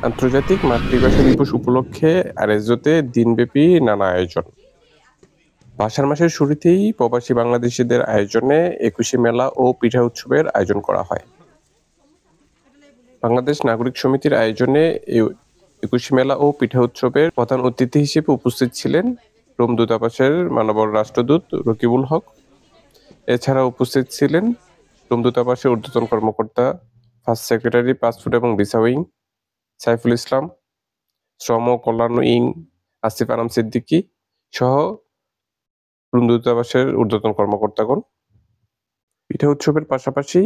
আন্তর্জাতিক মাতৃভাষা দিবস উপলক্ষে আরএসওতে দিনব্যাপী নানা আয়োজন। ভাষার মাসের শুরুতেই প্রবাসী বাংলাদেশিদের আয়োজনে একুশে মেলা ও পিঠা উৎসবের আয়োজন করা হয়। বাংলাদেশ নাগরিক সমিতির আয়োজনে একুশে মেলা ও পিঠা উৎসবের প্রধান অতিথি হিসেবে উপস্থিত ছিলেন রোম দূতাবাসের মাননীয় রাষ্ট্রদূত রকিবুল হক। এছাড়া উপস্থিত ছিলেন রোম দূতাবাসের ঊর্ধ্বতন কর্মকর্তা, ফার্স্ট সেক্রেটারি, পাসপোর্ট এবং ভিসা উইং সাইফুল ইসলাম, শ্রম ও কল্যাণ উইং আসিফ আনাম সিদ্দিকী সহ রোম দূতাবাসের ঊর্ধ্বতন কর্মকর্তাগণ। পিঠা উৎসবের পাশাপাশি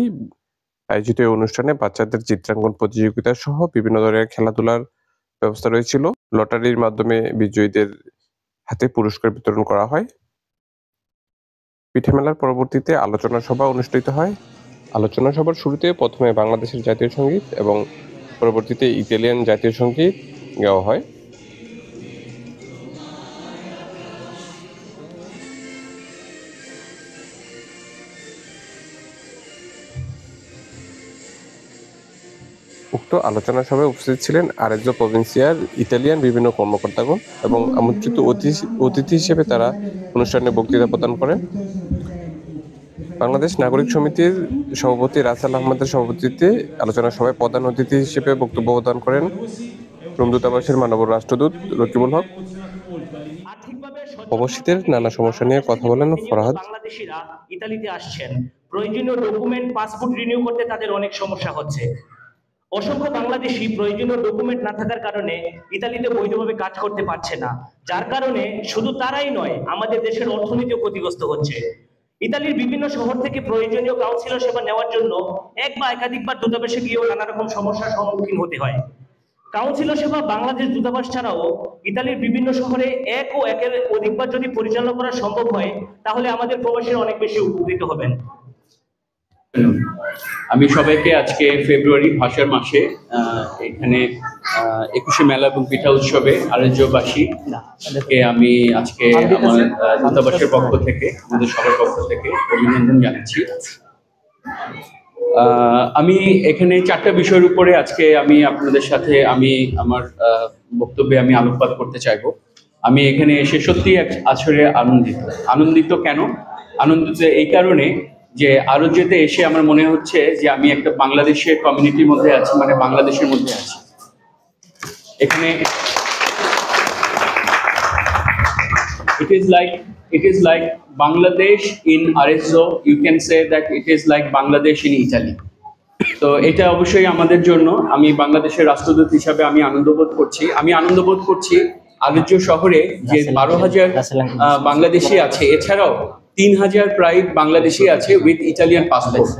আয়োজিত এই অনুষ্ঠানে বাচ্চাদের চিত্রাঙ্কন প্রতিযোগিতা সহ বিভিন্ন ধরনের খেলাধুলার ব্যবস্থা রয়েছিল। লটারির মাধ্যমে বিজয়ীদের হাতে পুরস্কার বিতরণ করা হয়। পিঠা মেলার পরবর্তীতে আলোচনা সভা অনুষ্ঠিত হয়। আলোচনা সভার শুরুতে প্রথমে বাংলাদেশের জাতীয় সঙ্গীত এবং পরবর্তীতে ইতালিয়ান জাতীয় সঙ্গীত গাওয়া হয়। উক্ত আলোচনা সভায় উপস্থিত ছিলেন আরেজো প্রভিন্সিয়ার ইতালিয়ান বিভিন্ন কর্মকর্তাগণ এবং আমন্ত্রিত অতিথি হিসেবে তারা অনুষ্ঠানে বক্তৃতা প্রদান করেন। বাংলাদেশ নাগরিক সমিতির সভাপতি রাসেল আহমেদের সভাপতিত্বে আলোচনা সভায় প্রধান অতিথি হিসেবে বক্তব্য প্রদান করেন রোম দূতাবাসের মাননীয় রাষ্ট্রদূত রকিবুল হক। প্রবাসীদের নানা সমস্যা নিয়ে কথা বলেন ফরহাদ। বাংলাদেশিরা ইতালিতে আসছেন, প্রয়োজনীয় ডকুমেন্ট, পাসপোর্ট রিনিউ করতে তাদের অনেক সমস্যা হচ্ছে। অসংখ্য বাংলাদেশি প্রয়োজনীয় ডকুমেন্ট না থাকার কারণে ইতালিতে বৈধভাবে কাজ করতে পারছে না, যার কারণে শুধু তারাই নয়, আমাদের দেশের অর্থনীতিও ক্ষতিগ্রস্ত হচ্ছে। ইতালির বিভিন্ন শহর থেকে প্রয়োজনীয় কাউন্সিলর সেবা নেওয়ার জন্য এক বা একাধিকবার দূতাবাসে গিয়েও নানা রকম সমস্যার সম্মুখীন হতে হয়। কাউন্সিলর সেবা বাংলাদেশ দূতাবাস ছাড়াও ইতালির বিভিন্ন শহরে এক ও একের অধিকবার যদি পরিচালনা করা সম্ভব হয়, তাহলে আমাদের প্রবাসীরা অনেক বেশি উপকৃত হবেন। আমি সবাইকে আজকে ফেব্রুয়ারি ভাষার মাসে এখানে একুশে মেলা এবং পিঠা উৎসবে আরএসওবাসীকে আমি আজকে আমার দূতাবাসের পক্ষ থেকে, আমাদের সবার পক্ষ থেকে অভিনন্দন জানাচ্ছি। আমি এখানে চারটা বিষয়ের উপরে আজকে আমি আপনাদের সাথে আমার বক্তব্যে আমি আলোকপাত করতে চাইব। আমি এখানে এসে সত্যি আসলে আনন্দিত। কেন আনন্দিত? এই কারণে যে আরএসওতে এসে আমার মনে হচ্ছে যে আমি একটা বাংলাদেশের কমিউনিটির মধ্যে আছি, মানে বাংলাদেশের মধ্যে আছি। এখানে it is like Bangladesh in RSO. You can say that it is like Bangladesh in Italy. তো এটা অবশ্যই আমাদের জন্য, আমি বাংলাদেশের রাষ্ট্রদূত হিসাবে আমি আনন্দ বোধ করছি আরএসও শহরে যে 12,000 বাংলাদেশি আছে, এছাড়াও 3,000 প্রায় বাংলাদেশি আছে উইথ ইটালিয়ান পাসপোর্ট।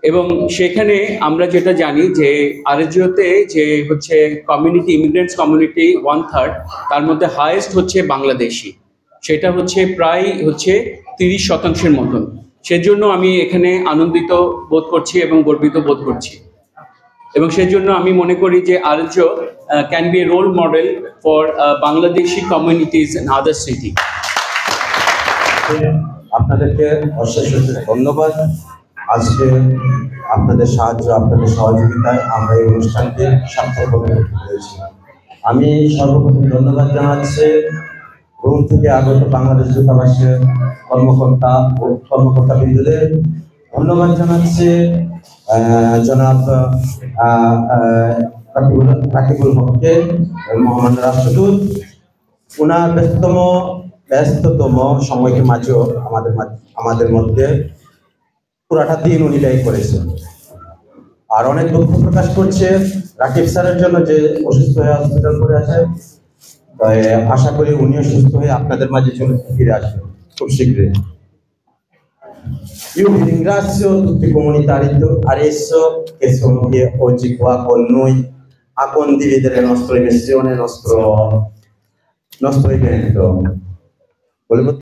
এবং সেখানে আমরা যেটা জানি যে আরএসওতে যে হচ্ছে কমিউনিটি, ইমিগ্রেন্টস কমিউনিটি 1/3, তার মধ্যে হাইয়েস্ট হচ্ছে বাংলাদেশি, সেটা হচ্ছে প্রায় 30% মতন। সেজন্য আমি এখানে আনন্দিত বোধ করছি এবং গর্বিত বোধ করছি, এবং সেজন্য আমি মনে করি যে RSO can be a role model for Bangladeshi communities in other city. আপনাদেরকে অশেষ ধন্যবাদ। আজকে আপনাদের সাহায্য, আপনাদের সহযোগিতায় আমরা এই অনুষ্ঠানকে সার্থকভাবে করতে পেরেছি। আমি সর্বপ্রথম ধন্যবাদ জানাচ্ছি রোম থেকে আগত বাংলাদেশ দূতাবাসের কর্মকর্তা বৃন্দদের। ধন্যবাদ জানাচ্ছি জনাব রাকিবুল হককে, মহামান্য রাষ্ট্রদূত। ওনার ব্যস্ততম সময়কে মাঝেও আমাদের মধ্যে পুরাটা দিন উনি ব্যয় করেছেন। আর অনেক দুঃখ প্রকাশ করছে রাকিব স্যারের জন্য, যে অসুস্থ হয়ে হসপিটাল করে আছে। তাই আশা করি উনিও সুস্থ হয়ে আপনাদের মাঝে ফিরে আসবেন খুব শীঘ্রই। Io vi ringrazio tutti i comunitari adesso che sono qui oggi qua con noi a condividere la nostra missione, il nostro evento.